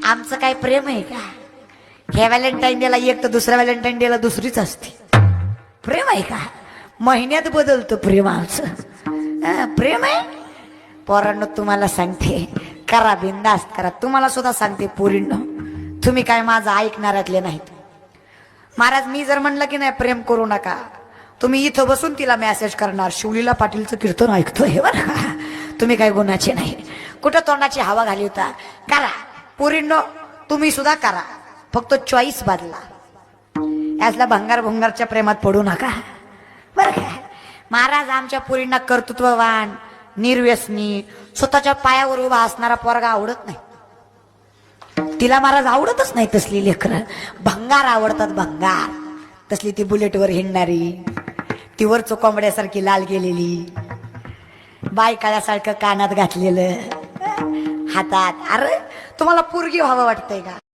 आमचं काय प्रेम आहे का? ह्या व्हॅलेंटाईन डेला एक तर दुसऱ्या व्हॅलेंटाईन डेला दुसरीच असते. प्रेम आहे का? महिन्यात बदलतं प्रेम आमचं. प्रेम आहे. पोरांनो तुम्हाला सांगते, करा बिंदास्त करा. तुम्हाला सुद्धा सांगते पोरींनो, तुम्ही काय माझं ऐकणाऱ्यातले नाहीत. महाराज मी जर म्हणलं की नाही प्रेम करू नका, तुम्ही इथं बसून तिला मेसेज करणार शिवलीला पाटीलचं कीर्तन ऐकतोय बरं का. तुम्ही काय गुणाचे नाही. कुठं तोंडाची हवा घाली होता. करा पोरींनो, तुम्ही सुद्धा करा, फक्त चॉईस बदला. यातला भंगार भुंगारच्या प्रेमात पडू नका बरं का. महाराज आमच्या पोरींना कर्तृत्ववान, निर्व्यसनी, स्वतःच्या पायावर उभा असणारा पोरगा आवडत नाही. तिला महाराज आवडतच नाही तसली लेकरं. भंगार आवडतात, भंगार. तसली ती बुलेटवर हिंडणारी, ती वर कोंबड्यासारखी लाल गेलेली, बायकाळ्यासारखं कानात घातलेलं, हातात. अरे तुम्हाला पोरगी व्हावं वाटतंय का?